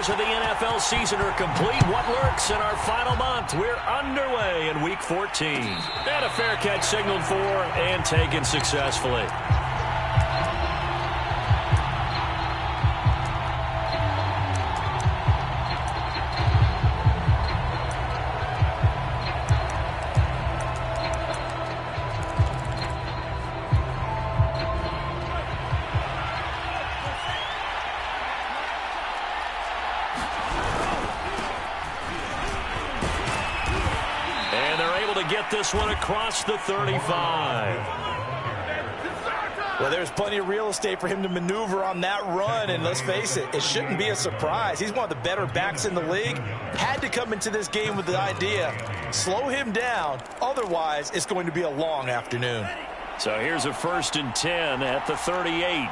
quarters of the NFL season are complete. What lurks in our final month? We're underway in Week 14. And a fair catch signaled for and taken successfully. Get this one across the 35. Well, there's plenty of real estate for him to maneuver on that run, and let's face it, it shouldn't be a surprise. He's one of the better backs in the league. Had to come into this game with the idea, slow him down, otherwise it's going to be a long afternoon. So here's a 1st and 10 at the 38.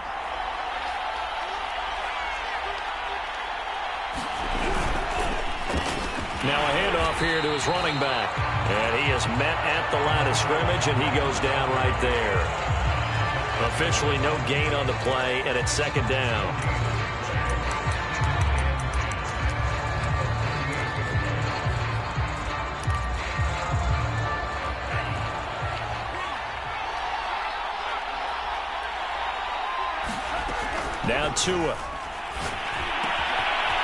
Now a handoff here to his running back. And he is met at the line of scrimmage, and he goes down right there. Officially no gain on the play, and it's 2nd down. Now Tua.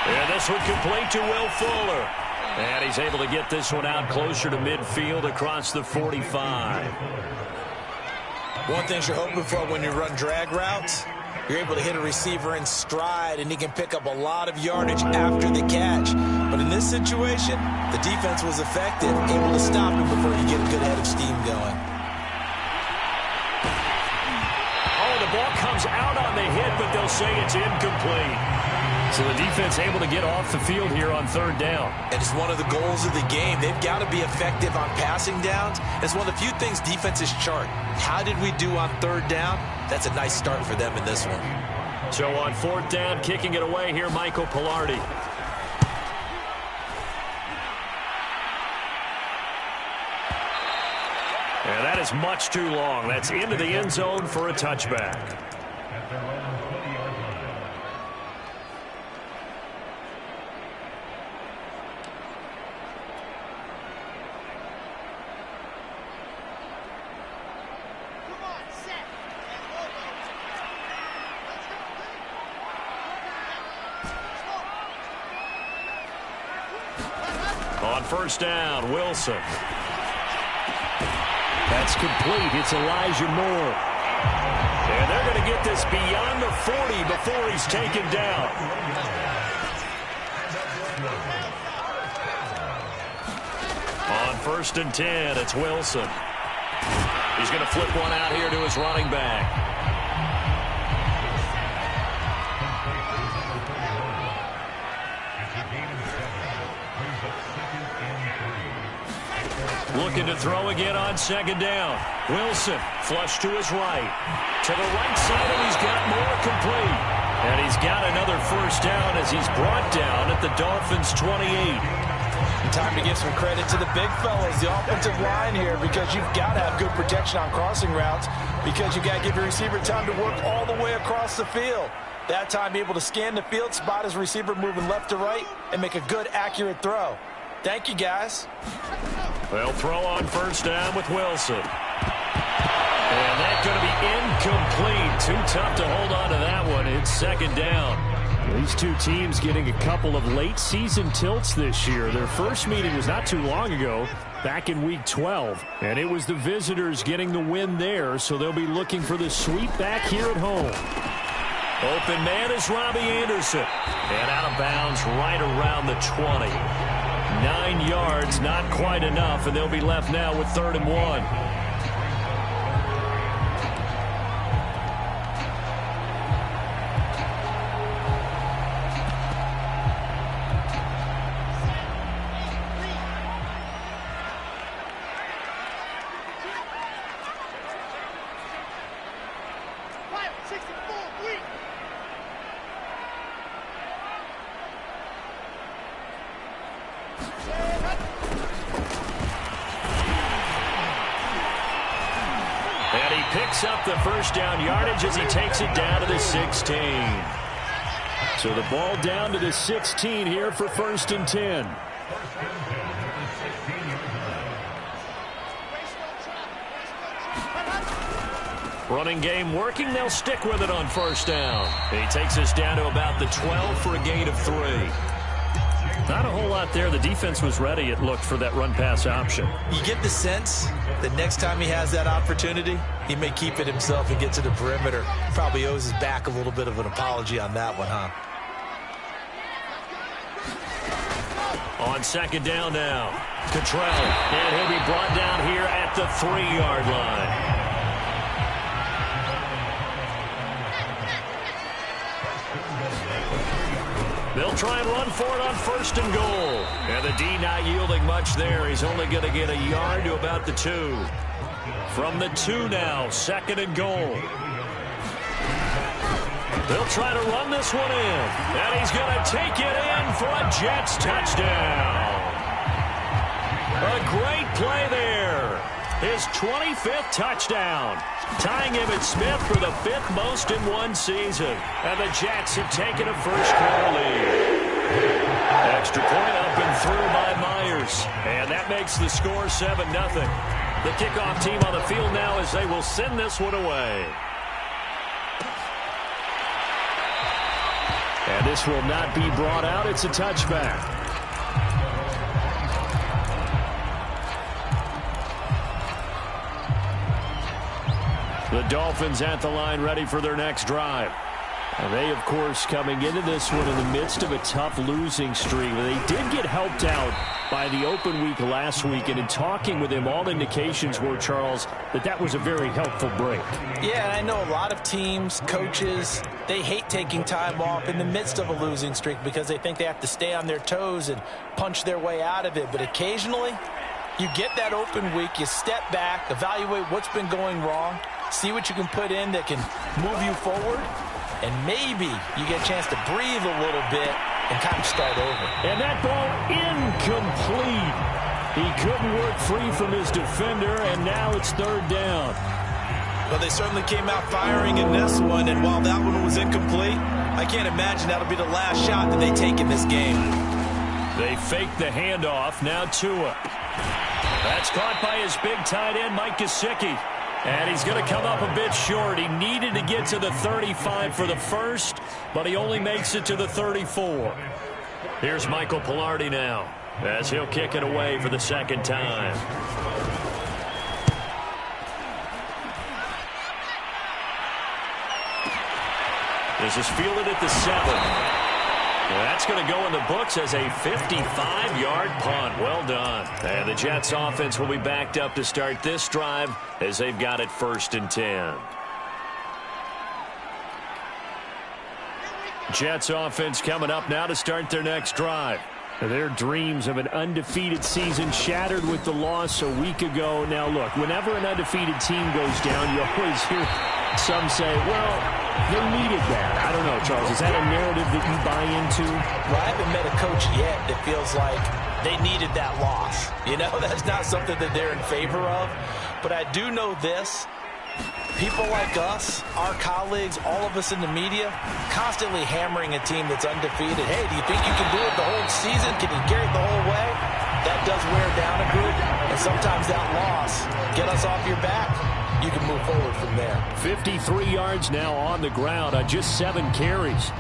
And this one complete to Will Fuller. And he's able to get this one out closer to midfield across the 45. One thing you're hoping for when you run drag routes, you're able to hit a receiver in stride, and he can pick up a lot of yardage after the catch. But in this situation, the defense was effective, able to stop him before you get a good head of steam going. Oh, the ball comes out on the hit, but they'll say it's incomplete. So the defense able to get off the field here on 3rd down. And it's one of the goals of the game. They've got to be effective on passing downs. It's one of the few things defenses chart. How did we do on 3rd down? That's a nice start for them in this one. So on 4th down, kicking it away here, Michael Pilardi. And that is much too long. That's into the end zone for a touchback. On 1st down, Wilson. That's complete. It's Elijah Moore. And they're going to get this beyond the 40 before he's taken down. On 1st and 10, it's Wilson. He's going to flip one out here to his running back. Looking to throw again on 2nd down. Wilson, flush to his right. To the right side, and he's got more complete. And he's got another 1st down as he's brought down at the Dolphins' 28. Time to give some credit to the big fellas, the offensive line here, because you've got to have good protection on crossing routes, because you've got to give your receiver time to work all the way across the field. That time, be able to scan the field, spot his receiver moving left to right, and make a good, accurate throw. Thank you, guys. They'll throw on 1st down with Wilson. And that's going to be incomplete. Too tough to hold on to that one. It's 2nd down. These two teams getting a couple of late season tilts this year. Their first meeting was not too long ago, back in Week 12. And it was the visitors getting the win there, so they'll be looking for the sweep back here at home. Open man is Robbie Anderson. And out of bounds right around the 20. 9 yards, not quite enough, and they'll be left now with 3rd and 1. And he picks up the 1st down yardage as he takes it down to the 16. So the ball down to the 16 here for 1st and 10. Running game working. They'll stick with it on 1st down. He takes us down to about the 12 for a gain of 3. Not a whole lot there. The defense was ready, it looked, for that run-pass option. You get the sense that next time he has that opportunity, he may keep it himself and get to the perimeter. Probably owes his back a little bit of an apology on that one, huh? On 2nd down now, Cottrell. And he'll be brought down here at the 3-yard line. They'll try and run for it on 1st and goal. And the D not yielding much there. He's only going to get a yard to about the 2. From the 2 now, 2nd and goal. They'll try to run this one in. And he's going to take it in for a Jets touchdown. A great play there. His 25th touchdown. Tying Emmitt Smith for the 5th most in one season. And the Jets have taken a first-quarter lead. Extra point up and through by Myers. And that makes the score 7-0. The kickoff team on the field now as they will send this one away. And this will not be brought out. It's a touchback. The Dolphins at the line ready for their next drive. And they, of course, coming into this one in the midst of a tough losing streak. They did get helped out by the open week last week. And in talking with him, all indications were, Charles, that was a very helpful break. Yeah, I know a lot of teams, coaches, they hate taking time off in the midst of a losing streak because they think they have to stay on their toes and punch their way out of it. But occasionally, you get that open week, you step back, evaluate what's been going wrong, see what you can put in that can move you forward, and maybe you get a chance to breathe a little bit and kind of start over. And that ball incomplete. He couldn't work free from his defender, and now it's 3rd down. Well, they certainly came out firing in this one, and while that one was incomplete, I can't imagine that'll be the last shot that they take in this game. They fake the handoff. Now Tua. That's caught by his big tight end, Mike Gesicki. And he's going to come up a bit short. He needed to get to the 35 for the first, but he only makes it to the 34. Here's Michael Pilardi now as he'll kick it away for the 2nd time. This is fielded at the 7. That's going to go in the books as a 55-yard punt. Well done. And the Jets offense will be backed up to start this drive as they've got it 1st and 10. Jets offense coming up now to start their next drive. Their dreams of an undefeated season shattered with the loss a week ago. Now, look, whenever an undefeated team goes down, you always hear some say, well, they needed that. I don't know, Charles. Is that a narrative that you buy into? Well, I haven't met a coach yet that feels like they needed that loss. You know, that's not something that they're in favor of. But I do know this. People like us, our colleagues, all of us in the media, constantly hammering a team that's undefeated. Hey, do you think you can do it the whole season? Can you carry it the whole way? That does wear down a group, and sometimes that loss get us off your back. You can move forward from there. 53 yards now on the ground on just 7 carries.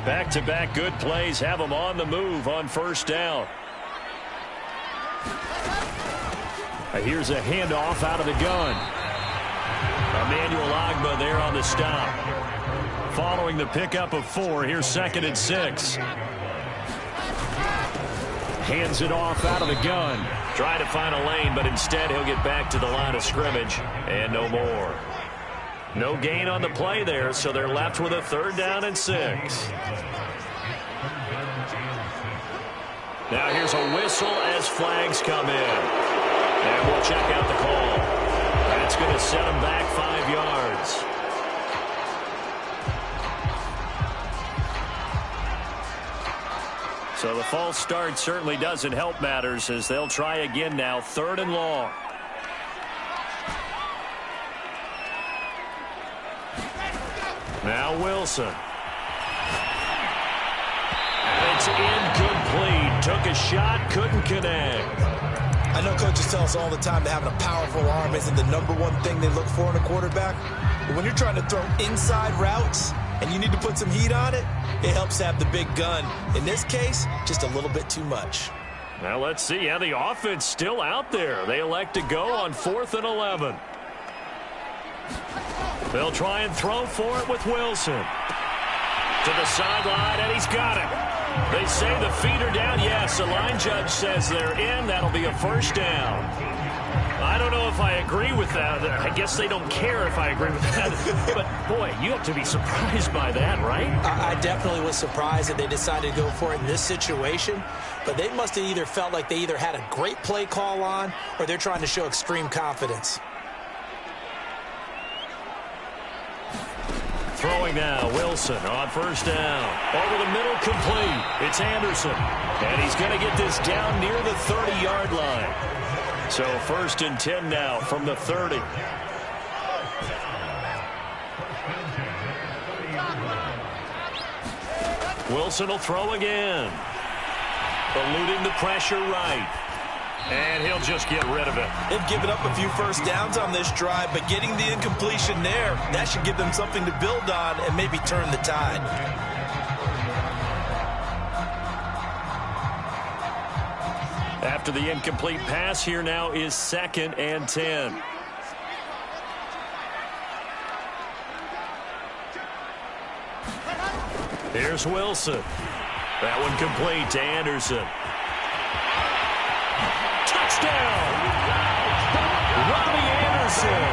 Back-to-back good plays have them on the move on 1st down. Here's a handoff out of the gun. Emmanuel Ogbah there on the stop. Following the pickup of 4, here's 2nd and 6. Hands it off out of the gun. Trying to find a lane, but instead he'll get back to the line of scrimmage and no more. No gain on the play there, so they're left with a 3rd down and 6. Now here's a whistle as flags come in. And we'll check out the call. That's going to set him back 5 yards. So the false start certainly doesn't help matters as they'll try again now, 3rd and long. Now Wilson. And it's incomplete. Took a shot, couldn't connect. I know coaches tell us all the time that having a powerful arm isn't the #1 thing they look for in a quarterback. But when you're trying to throw inside routes and you need to put some heat on it, it helps to have the big gun. In this case, just a little bit too much. Now let's see how the offense still out there. They elect to go on 4th and 11. They'll try and throw for it with Wilson. To the sideline, and he's got it. They say the feet are down. Yes, the line judge says they're in. That'll be a 1st down. I don't know if I agree with that. I guess they don't care if I agree with that. But, boy, you have to be surprised by that, right? I definitely was surprised that they decided to go for it in this situation. But they must have either felt like they either had a great play call on or they're trying to show extreme confidence. Throwing now, Wilson on 1st down. Over the middle, complete. It's Anderson. And he's going to get this down near the 30-yard line. So 1st and 10 now from the 30. Wilson will throw again. Eluding the pressure right. And he'll just get rid of it. They've given up a few 1st downs on this drive, but getting the incompletion there, that should give them something to build on and maybe turn the tide. After the incomplete pass, here now is 2nd and 10. Here's Wilson. That one complete to Anderson. Touchdown! Robbie Anderson,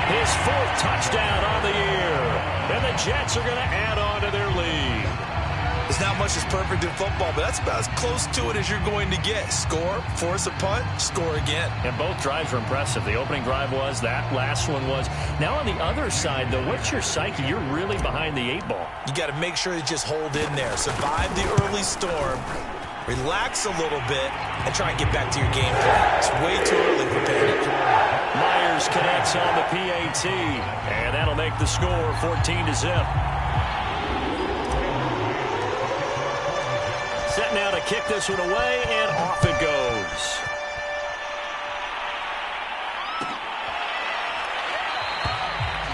his 4th touchdown on the year. And the Jets are going to add on to their lead. There's not much that's perfect in football, but that's about as close to it as you're going to get. Score, force a punt, score again. And both drives were impressive. The opening drive was, that last one was. Now on the other side, though, what's your psyche? You're really behind the 8 ball. You got to make sure you just hold in there. Survive the early storm. Relax a little bit and try and get back to your game plan. It's way too early for panic. Myers connects on the PAT, and that'll make the score 14-0. Set now to kick this one away, and off it goes.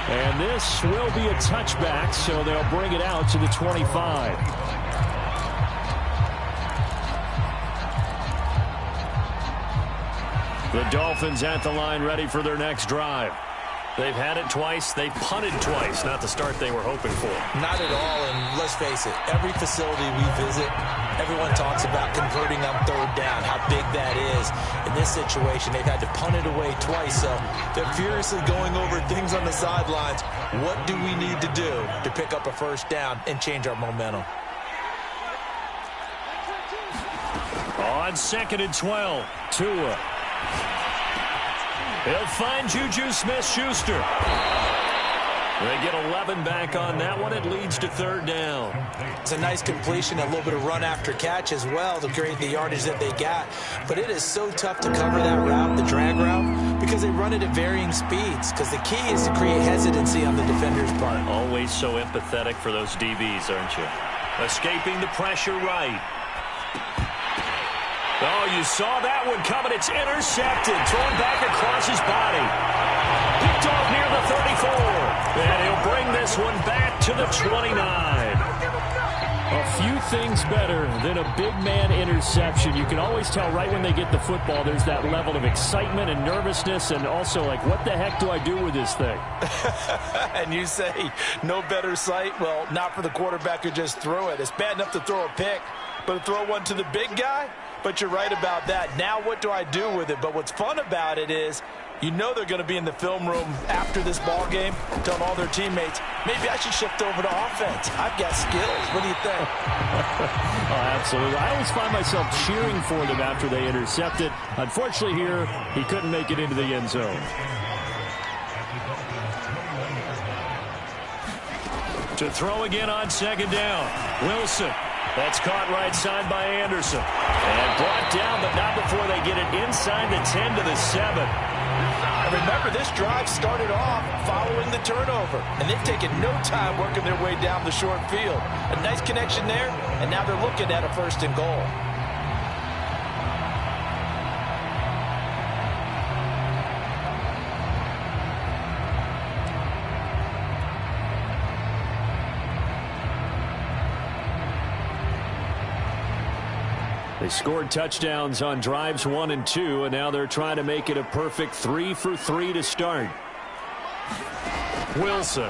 And this will be a touchback, so they'll bring it out to the 25. The Dolphins at the line, ready for their next drive. They've had it twice. They've punted twice. Not the start they were hoping for. Not at all, and let's face it, every facility we visit, everyone talks about converting on 3rd down, how big that is. In this situation, they've had to punt it away twice, so they're furiously going over things on the sidelines. What do we need to do to pick up a 1st down and change our momentum? On 2nd and 12, Tua. He'll find Juju Smith-Schuster. They get 11 back on that one. It leads to 3rd down. It's a nice completion, a little bit of run after catch as well to create the yardage that they got. But it is so tough to cover that route, the drag route, because they run it at varying speeds. Because the key is to create hesitancy on the defender's part. Always so empathetic for those DBs, aren't you? Escaping the pressure right. Oh, you saw that one coming. It's intercepted. Thrown back across his body. Picked off near the 34. And he'll bring this one back to the 29. A few things better than a big man interception. You can always tell right when they get the football, there's that level of excitement and nervousness, and also like, what the heck do I do with this thing? And you say, no better sight? Well, not for the quarterback who just threw it. It's bad enough to throw a pick, but to throw one to the big guy? But you're right about that. Now what do I do with it? But what's fun about it is, you know they're going to be in the film room after this ball game, telling all their teammates, maybe I should shift over to offense. I've got skills. What do you think? Oh, absolutely. I always find myself cheering for them after they intercept it. Unfortunately here, he couldn't make it into the end zone. To throw again on 2nd down. Wilson That's caught right side by Anderson. And brought down, but not before they get it inside the 10 to the 7. And remember, this drive started off following the turnover. And they've taken no time working their way down the short field. A nice connection there, and now they're looking at a 1st and goal. They scored touchdowns on drives 1 and 2, and now they're trying to make it a perfect 3 for 3 to start. Wilson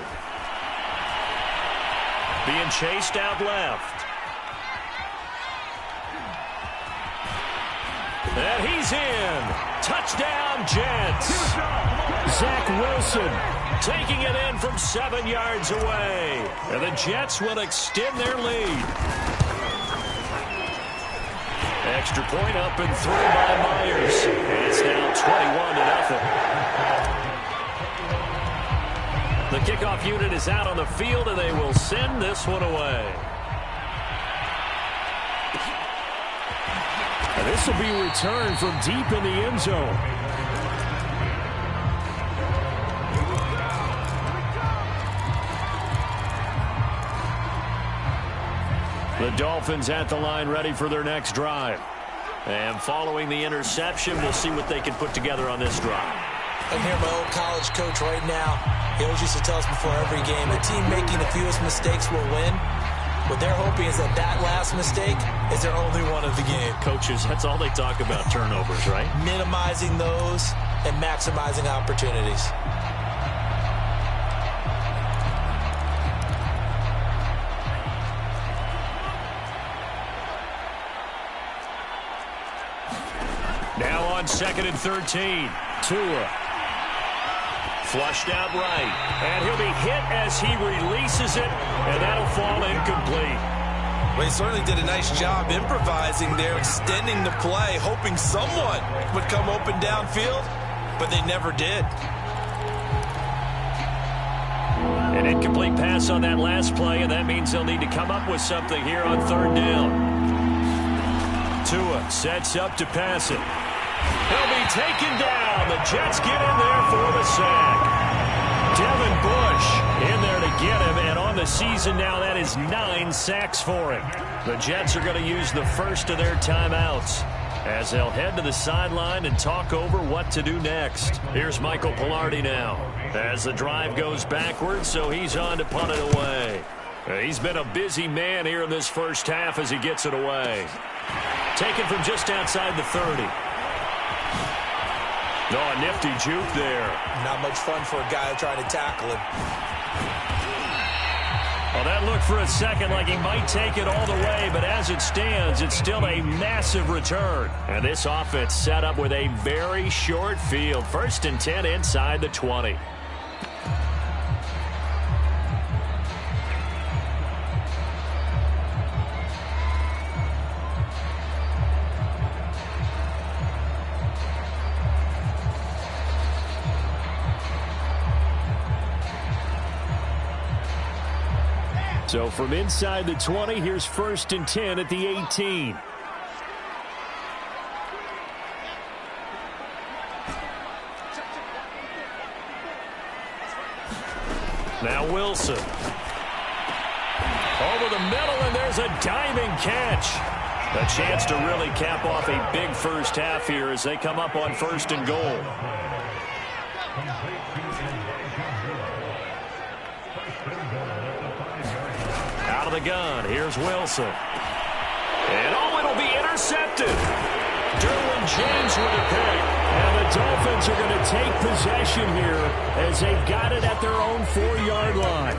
being chased out left. And he's in. Touchdown, Jets. Zach Wilson taking it in from 7 yards away. And the Jets will extend their lead. Extra point up and through by Myers. And it's now 21-0. The kickoff unit is out on the field, and they will send this one away. And this will be returned from deep in the end zone. The Dolphins at the line ready for their next drive. And following the interception, we'll see what they can put together on this drive. I'm here, my old college coach right now. He always used to tell us before every game, the team making the fewest mistakes will win. What they're hoping is that that last mistake is their only one of the game. Coaches, that's all they talk about, turnovers, right? Minimizing those and maximizing opportunities. Now on 2nd and 13. Tua. Flushed out right. And he'll be hit as he releases it, and that'll fall incomplete. Well, he certainly did a nice job improvising there, extending the play, hoping someone would come open downfield, but they never did. An incomplete pass on that last play, and that means they'll need to come up with something here on 3rd down. Tua sets up to pass it. He'll be taken down. The Jets get in there for the sack. Devin Bush in there to get him, and on the season now, that is 9 sacks for him. The Jets are going to use the first of their timeouts as they'll head to the sideline and talk over what to do next. Here's Michael Pilardi now as the drive goes backwards, so he's on to punt it away. He's been a busy man here in this first half as he gets it away. Taken from just outside the 30. Oh, a nifty juke there. Not much fun for a guy trying to tackle him. Well, that looked for a second like he might take it all the way, but as it stands, it's still a massive return. And this offense set up with a very short field. 1st and 10 inside the 20. So from inside the 20, here's 1st and 10 at the 18. Now Wilson. Over the middle, and there's a diving catch. A chance to really cap off a big first half here as they come up on 1st and goal. Out of the gun, here's Wilson. And it'll be intercepted. Derwin James with a pick. And the Dolphins are going to take possession here as they've got it at their own 4-yard line.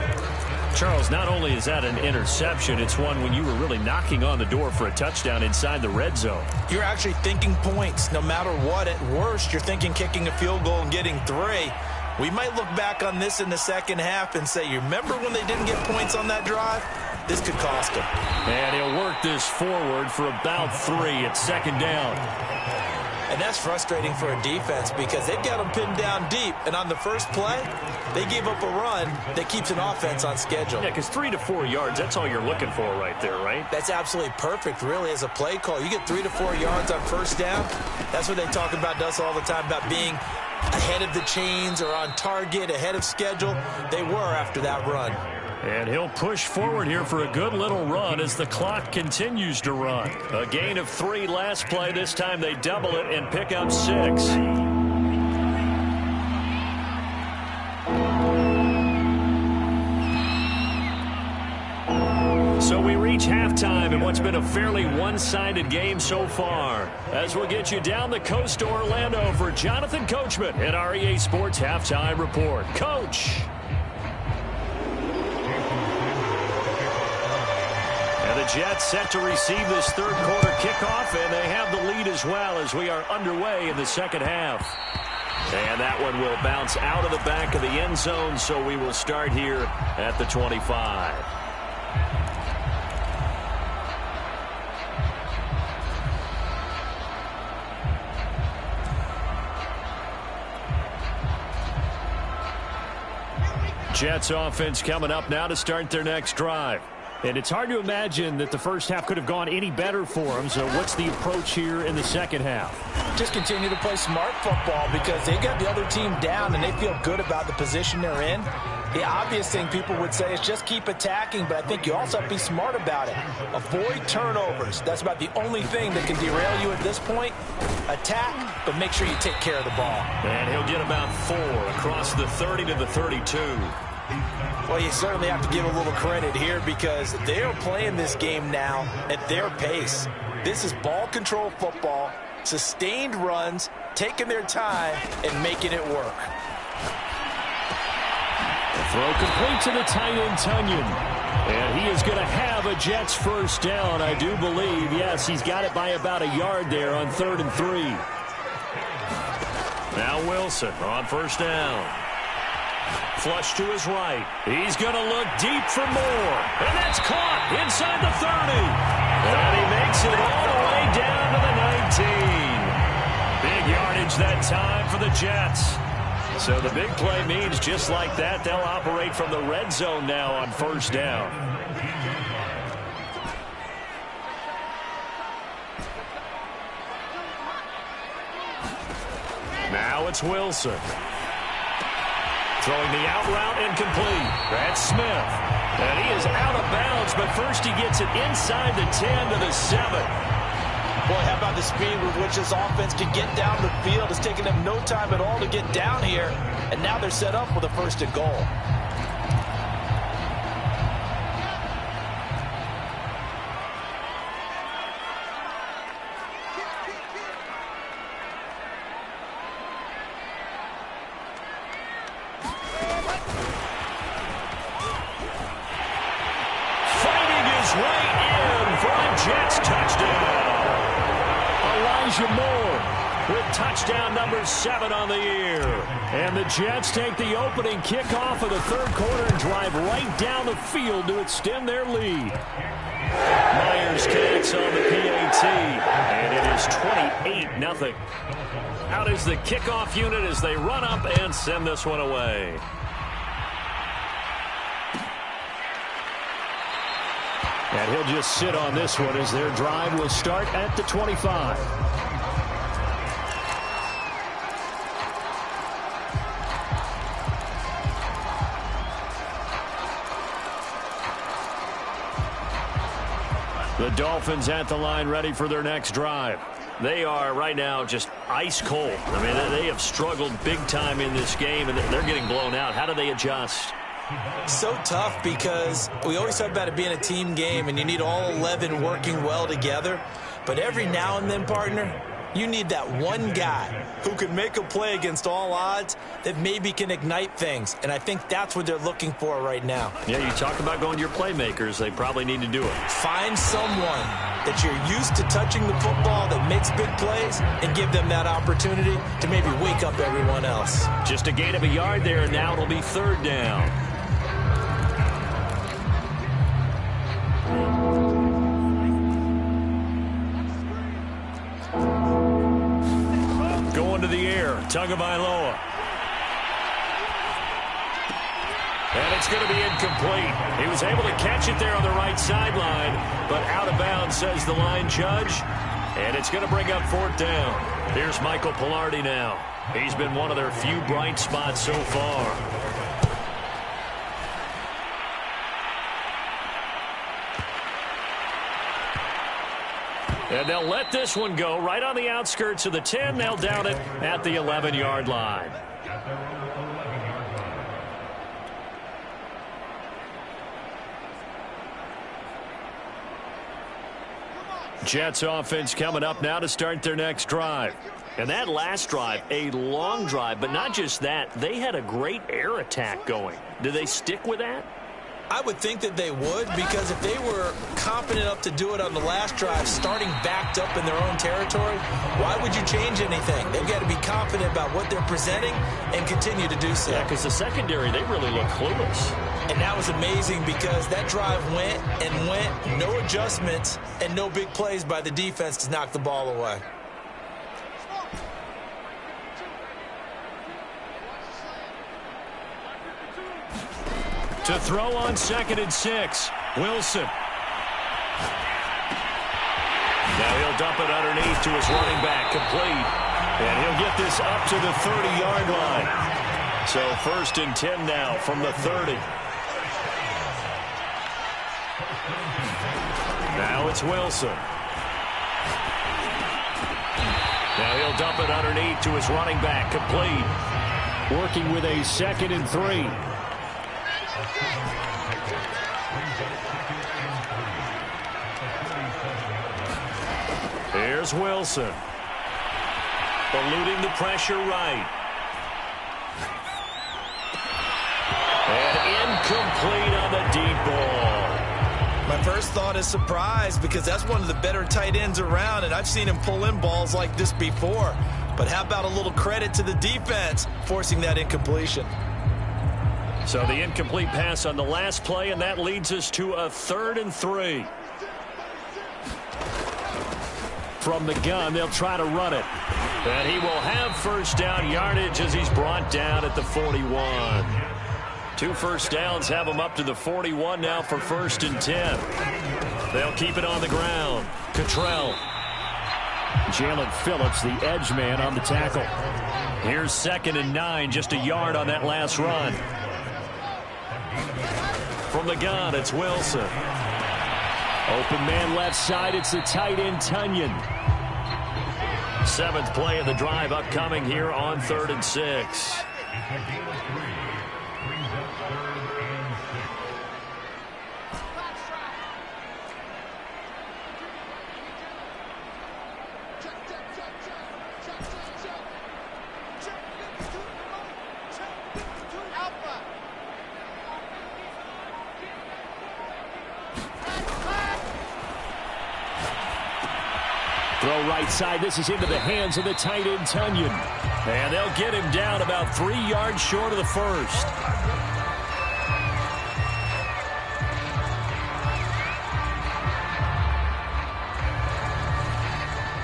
Charles, not only is that an interception, it's one when you were really knocking on the door for a touchdown inside the red zone. You're actually thinking points no matter what. At worst, you're thinking kicking a field goal and getting 3. We might look back on this in the second half and say, you remember when they didn't get points on that drive? This could cost them. And he'll work kick this forward for about 3 at second down. And that's frustrating for a defense because they've got them pinned down deep. And on the first play, they gave up a run that keeps an offense on schedule. Yeah, because 3 to 4 yards, that's all you're looking for right there, right? That's absolutely perfect, really, as a play call. You get 3 to 4 yards on first down. That's what they talk about us all the time, about being ahead of the chains or on target, ahead of schedule. They were after that run. And he'll push forward here for a good little run as the clock continues to run. A gain of 3 last play. This time they double it and pick up 6. So we reach halftime in what's been a fairly one-sided game so far. As we'll get you down the coast to Orlando for Jonathan Coachman at our EA Sports Halftime Report. Coach. And the Jets set to receive this third quarter kickoff, and they have the lead as well as we are underway in the second half. And that one will bounce out of the back of the end zone, so we will start here at the 25. Jets offense coming up now to start their next drive. And it's hard to imagine that the first half could have gone any better for them. So what's the approach here in the second half? Just continue to play smart football because they got the other team down and they feel good about the position they're in. The obvious thing people would say is just keep attacking, but I think you also have to be smart about it. Avoid turnovers. That's about the only thing that can derail you at this point. Attack, but make sure you take care of the ball. And he'll get about 4 across the 30 to the 32. Well, you certainly have to give a little credit here because they are playing this game now at their pace. This is ball control football, sustained runs, taking their time, and making it work. Throw complete to the tight end, Tunyon. And he is going to have a Jets first down, I do believe. Yes, he's got it by about a yard there on 3rd and 3. Now Wilson on first down. Flush to his right. He's going to look deep for more. And that's caught inside the 30. And he makes it all the way down to the 19. Big yardage that time for the Jets. So the big play means just like that, they'll operate from the red zone now on first down. Now it's Wilson. Throwing the out route incomplete. That's Smith. And he is out of bounds, but first he gets it inside the 10 to the 7. Boy, how about the speed with which this offense can get down the field? It's taken them no time at all to get down here, and now they're set up with a 1st and goal. Fighting his way in for a Jets touchdown. Moore with touchdown number 7 on the year. And the Jets take the opening kickoff of the third quarter and drive right down the field to extend their lead. Myers connects on the PAT, and it is 28-0. Out is the kickoff unit as they run up and send this one away. And he'll just sit on this one as their drive will start at the 25. The Dolphins at the line ready for their next drive. They are right now just ice cold. I mean, they have struggled big time in this game, and they're getting blown out. How do they adjust? So tough because we always talk about it being a team game, and you need all 11 working well together. But every now and then, partner, you need that one guy who can make a play against all odds that maybe can ignite things. And I think that's what they're looking for right now. Yeah, you talk about going to your playmakers. They probably need to do it. Find someone that you're used to touching the football that makes big plays and give them that opportunity to maybe wake up everyone else. Just a gain of a yard there, and now it'll be 3rd down. Tagovailoa. And it's going to be incomplete. He was able to catch it there on the right sideline, but out of bounds, says the line judge. And it's going to bring up 4th down. Here's Michael Pilardi now. He's been one of their few bright spots so far. And they'll let this one go right on the outskirts of the 10. They'll down it at the 11-yard line. Jets offense coming up now to start their next drive. And that last drive, a long drive, but not just that. They had a great air attack going. Do they stick with that? I would think that they would, because if they were confident enough to do it on the last drive, starting backed up in their own territory, why would you change anything? They've got to be confident about what they're presenting and continue to do so. Yeah, because the secondary, they really look clueless. And that was amazing because that drive went and went, no adjustments and no big plays by the defense to knock the ball away. To throw on 2nd and 6, Wilson. Now he'll dump it underneath to his running back, complete. And he'll get this up to the 30-yard line. So 1st and 10 now from the 30. Now it's Wilson. Now he'll dump it underneath to his running back, complete. Working with a 2nd and 3. Here's Wilson. Eluding the pressure right. And incomplete on the deep ball. My first thought is surprise, because that's one of the better tight ends around, and I've seen him pull in balls like this before. But how about a little credit to the defense forcing that incompletion? So the incomplete pass on the last play, and that leads us to a 3rd and 3. From the gun, they'll try to run it. And he will have 1st down yardage as he's brought down at the 41. 2 first downs have him up to the 41 now for 1st and 10. They'll keep it on the ground. Cottrell. Jalen Phillips, the edge man, on the tackle. Here's 2nd and 9, just a yard on that last run. From the gun, it's Wilson. Open man left side, it's the tight end, Tunyon. 7th play of the drive upcoming here on 3rd and 6. Throw right side. This is into the hands of the tight end, Tunyon. And they'll get him down about 3 yards short of the 1st.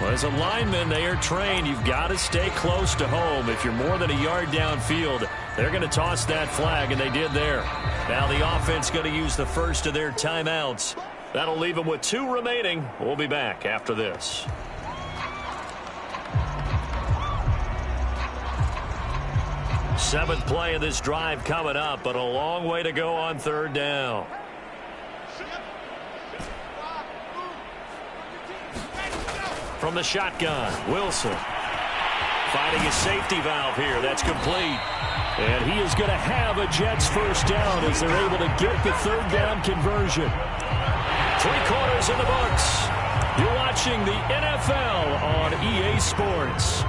Well, as a lineman, they are trained. You've got to stay close to home. If you're more than a yard downfield, they're going to toss that flag, and they did there. Now the offense going to use the first of their timeouts. That'll leave them with 2 remaining. We'll be back after this. Seventh play of this drive coming up, but a long way to go on 3rd down. From the shotgun, Wilson. Finding a safety valve here. That's complete. And he is going to have a Jets 1st down as they're able to get the 3rd down conversion. 3 quarters in the books. You're watching the NFL on EA Sports.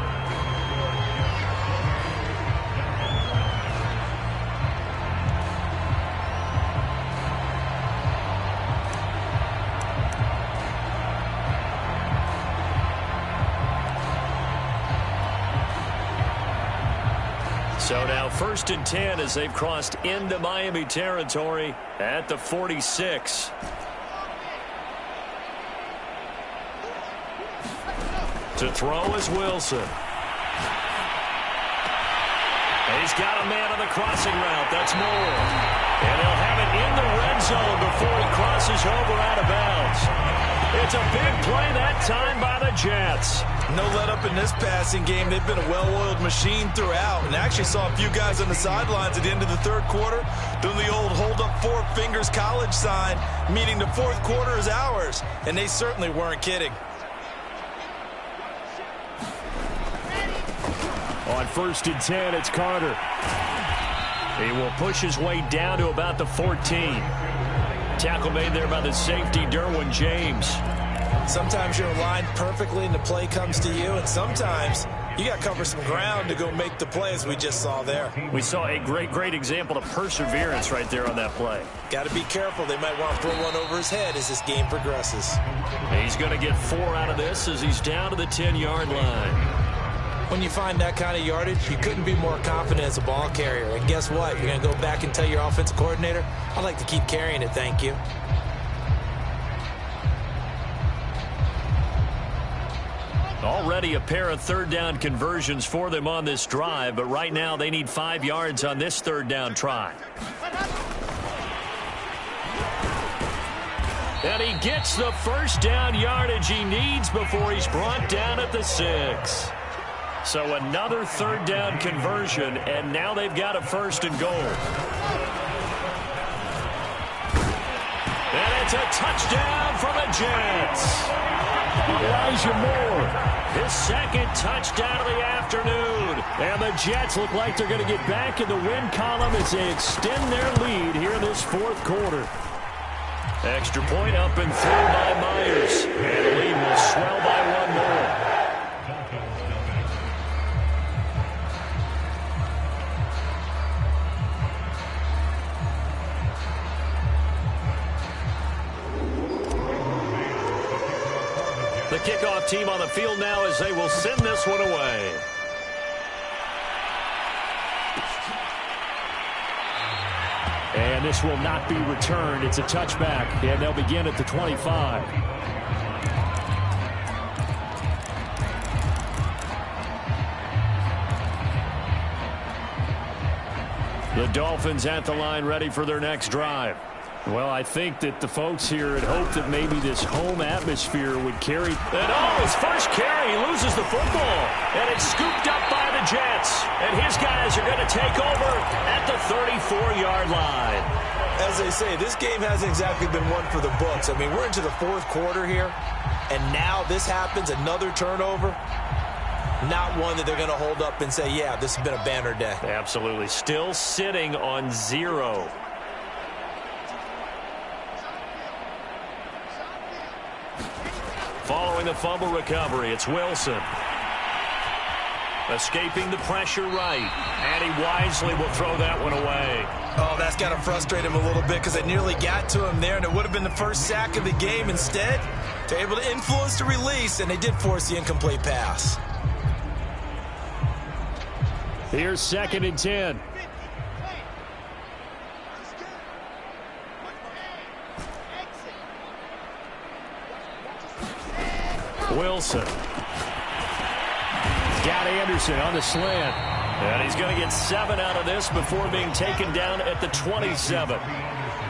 So now 1st and 10 as they've crossed into Miami territory at the 46. To throw is Wilson. And he's got a man on the crossing route. That's Moore. And he'll have it in the red zone before he crosses over out of bounds. It's a big play that time by the Jets. No let up in this passing game. They've been a well-oiled machine throughout. And I actually saw a few guys on the sidelines at the end of the third quarter doing the old hold up four fingers college sign, meaning the fourth quarter is ours. And they certainly weren't kidding. On 1st and 10, it's Carter. He will push his way down to about the 14. Tackle made there by the safety, Derwin James. Sometimes you're aligned perfectly and the play comes to you, and sometimes you got to cover some ground to go make the play, as we just saw there. We saw a great example of perseverance right there on that play. Got to be careful. They might want to throw one over his head as this game progresses. He's going to get 4 out of this as he's down to the 10-yard line. When you find that kind of yardage, you couldn't be more confident as a ball carrier. And guess what? You're going to go back and tell your offensive coordinator, I'd like to keep carrying it, thank you. Already a pair of third down conversions for them on this drive, but right now they need 5 yards on this third down try. And he gets the first down yardage he needs before he's brought down at the 6. So another third down conversion, and now they've got a 1st and goal. And it's a touchdown for the Jets. Elijah Moore, his 2nd touchdown of the afternoon. And the Jets look like they're going to get back in the win column as they extend their lead here in this 4th quarter. Extra point up and through by Myers. And the lead will swell by 1 more. The kickoff team on the field now as they will send this one away. And this will not be returned. It's a touchback, and they'll begin at the 25. The Dolphins at the line ready for their next drive. Well, I think that the folks here had hoped that maybe this home atmosphere would carry. And his first carry, he loses the football. And it's scooped up by the Jets. And his guys are going to take over at the 34-yard line. As they say, this game hasn't exactly been one for the books. I mean, we're into the 4th quarter here. And now this happens, another turnover. Not one that they're going to hold up and say, yeah, this has been a banner day. Absolutely. Still sitting on 0. Following the fumble recovery, it's Wilson. Escaping the pressure right. And he wisely will throw that one away. Oh, that's got to frustrate him a little bit because they nearly got to him there, and it would have been the first sack of the game. Instead, they're able to influence the release, and they did force the incomplete pass. Here's 2nd and 10. Wilson. Got Anderson on the slant. And he's going to get 7 out of this before being taken down at the 27.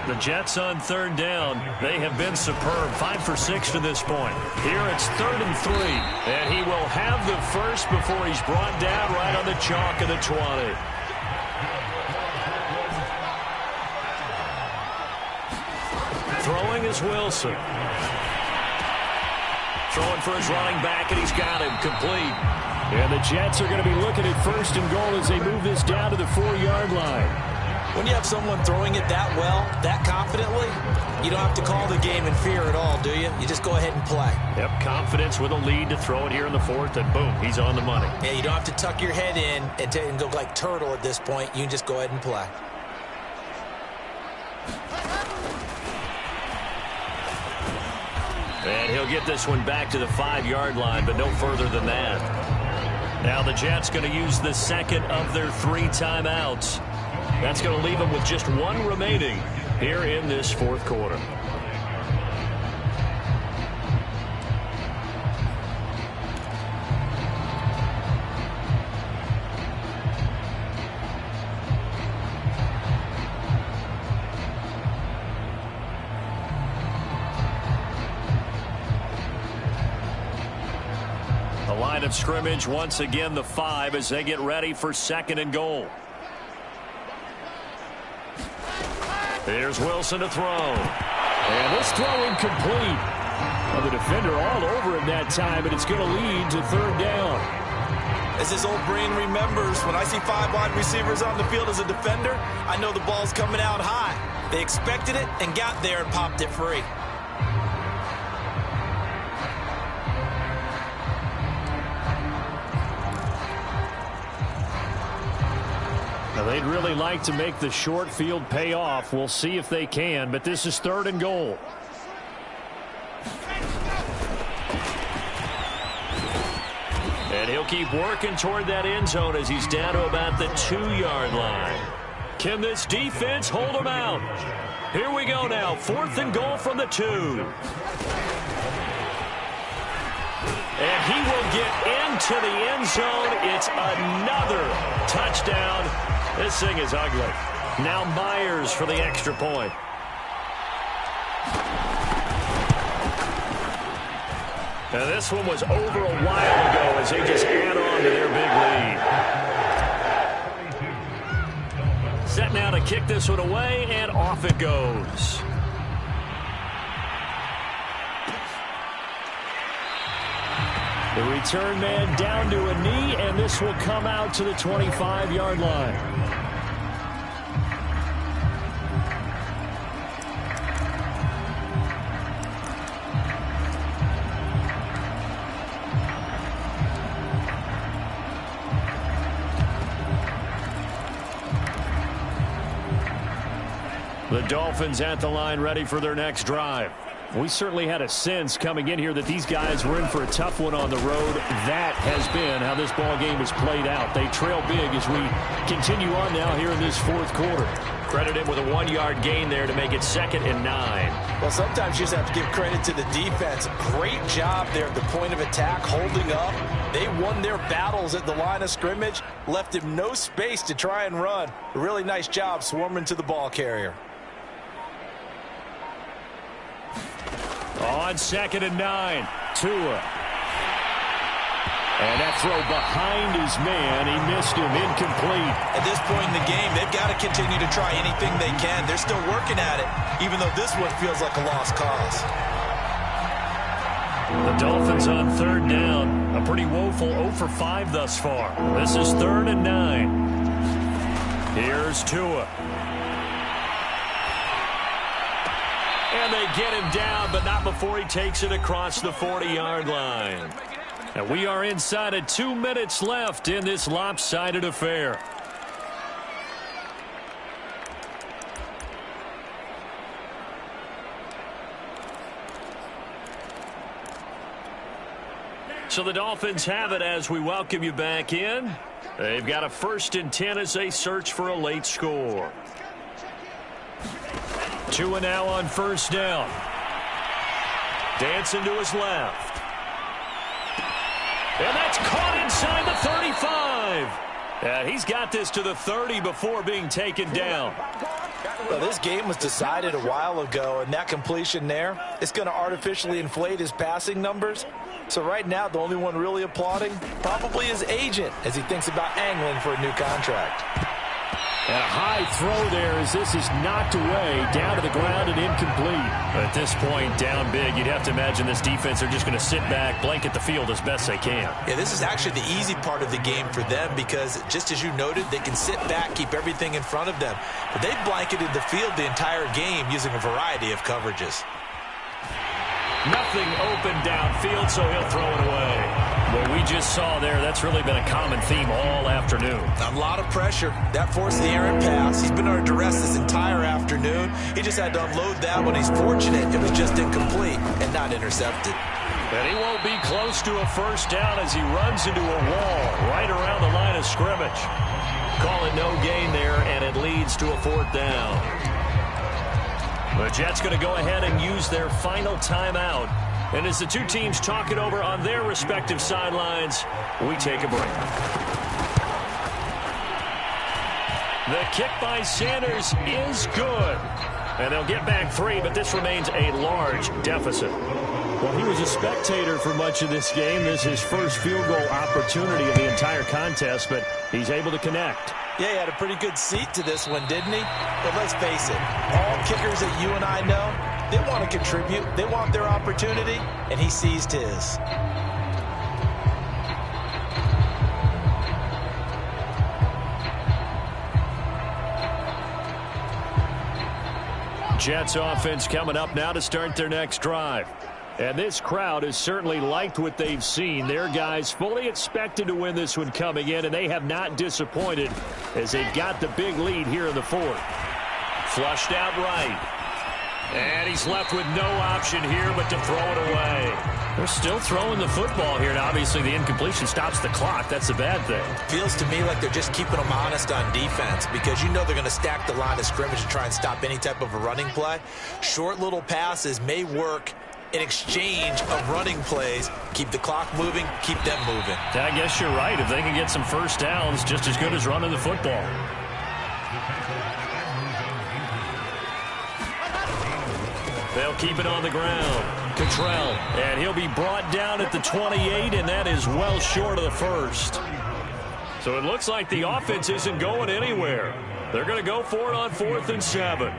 The Jets on 3rd down. They have been superb. 5 for 6 to this point. Here it's 3rd and 3. And he will have the first before he's brought down right on the chalk of the 20. Throwing is Wilson. Throwing for his running back, and he's got him complete. And the Jets are going to be looking at 1st and goal as they move this down to the 4-yard line. When you have someone throwing it that well, that confidently, you don't have to call the game in fear at all, do you? You just go ahead and play. Yep, confidence with a lead to throw it here in the 4th, and boom, he's on the money. Yeah, you don't have to tuck your head in and go like turtle at this point. You can just go ahead and play. And he'll get this one back to the 5-yard line, but no further than that. Now the Jets going to use the 2nd of their 3 timeouts. That's going to leave them with just 1 remaining here in this 4th quarter. line of scrimmage, once again, the 5 as they get ready for 2nd and goal. Here's Wilson to throw. And this throw incomplete. Well, the defender all over him that time, and it's going to lead to 3rd down. As his old brain remembers, when I see 5 wide receivers on the field as a defender, I know the ball's coming out high. They expected it and got there and popped it free. Now, they'd really like to make the short field pay off. We'll see if they can, but this is 3rd and goal. And he'll keep working toward that end zone as he's down to about the 2-yard line. Can this defense hold him out? Here we go now. 4th and goal from the 2. And he will get into the end zone. It's another touchdown. This thing is ugly. Now Myers for the extra point. Now this one was over a while ago as they just add on to their big lead. Set now to kick this one away, and off it goes. The return man down to a knee, and this will come out to the 25-yard line. The Dolphins at the line, ready for their next drive. We certainly had a sense coming in here that these guys were in for a tough one on the road. That has been how this ball game has played out. They trail big as we continue on now here in this 4th quarter. Credit him with a 1-yard gain there to make it 2nd and 9. Well, sometimes you just have to give credit to the defense. Great job there at the point of attack, holding up. They won their battles at the line of scrimmage, left him no space to try and run. A really nice job swarming to the ball carrier. On 2nd and 9, Tua. And that throw behind his man. He missed him, incomplete. At this point in the game, they've got to continue to try anything they can. They're still working at it, even though this one feels like a lost cause. The Dolphins on 3rd down. A pretty woeful 0 for 5 thus far. This is 3rd and 9. Here's Tua. And they get him down, but not before he takes it across the 40-yard line. And we are inside of 2 minutes left in this lopsided affair. So the Dolphins have it as we welcome you back in. They've got a 1st and 10 as they search for a late score. Tua now on 1st down. Dancing to his left. And that's caught inside the 35. He's got this to the 30 before being taken down. Well, this game was decided a while ago, and that completion there, it's going to artificially inflate his passing numbers. So right now, the only one really applauding probably his agent as he thinks about angling for a new contract. And a high throw there as this is knocked away, down to the ground and incomplete. At this point, down big, you'd have to imagine this defense are just going to sit back, blanket the field as best they can. Yeah, this is actually the easy part of the game for them because, just as you noted, they can sit back, keep everything in front of them. But they've blanketed the field the entire game using a variety of coverages. Nothing open downfield, so he'll throw it away. What we just saw there, that's really been a common theme all afternoon. A lot of pressure. That forced the errant pass. He's been under duress this entire afternoon. He just had to unload that one. He's fortunate it was just incomplete and not intercepted. And he won't be close to a 1st down as he runs into a wall right around the line of scrimmage. Call it no gain there, and it leads to a 4th down. The Jets going to go ahead and use their final timeout. And as the two teams talk it over on their respective sidelines, we take a break. The kick by Sanders is good. And they'll get back 3, but this remains a large deficit. Well, he was a spectator for much of this game. This is his first field goal opportunity of the entire contest, but he's able to connect. Yeah, he had a pretty good seat to this one, didn't he? But let's face it, all kickers that you and I know, they want to contribute. They want their opportunity, and he seized his. Jets offense coming up now to start their next drive. And this crowd has certainly liked what they've seen. Their guys fully expected to win this one coming in, and they have not disappointed as they've got the big lead here in the fourth. Flushed out right. And he's left with no option here but to throw it away. They're still throwing the football here, and obviously the incompletion stops the clock. That's a bad thing. Feels to me like they're just keeping them honest on defense because you know they're going to stack the line of scrimmage and try and stop any type of a running play. Short little passes may work in exchange of running plays. Keep the clock moving, keep them moving. I guess you're right. If they can get some first downs, just as good as running the football. They'll keep it on the ground. Cottrell, and he'll be brought down at the 28, and that is well short of the first. So it looks like the offense isn't going anywhere. They're going to go for it on 4th and 7.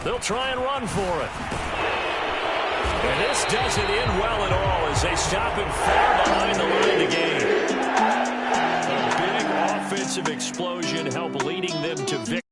They'll try and run for it. And this doesn't end well at all as they stop him far behind the line of the game. A big offensive explosion helped leading them to victory.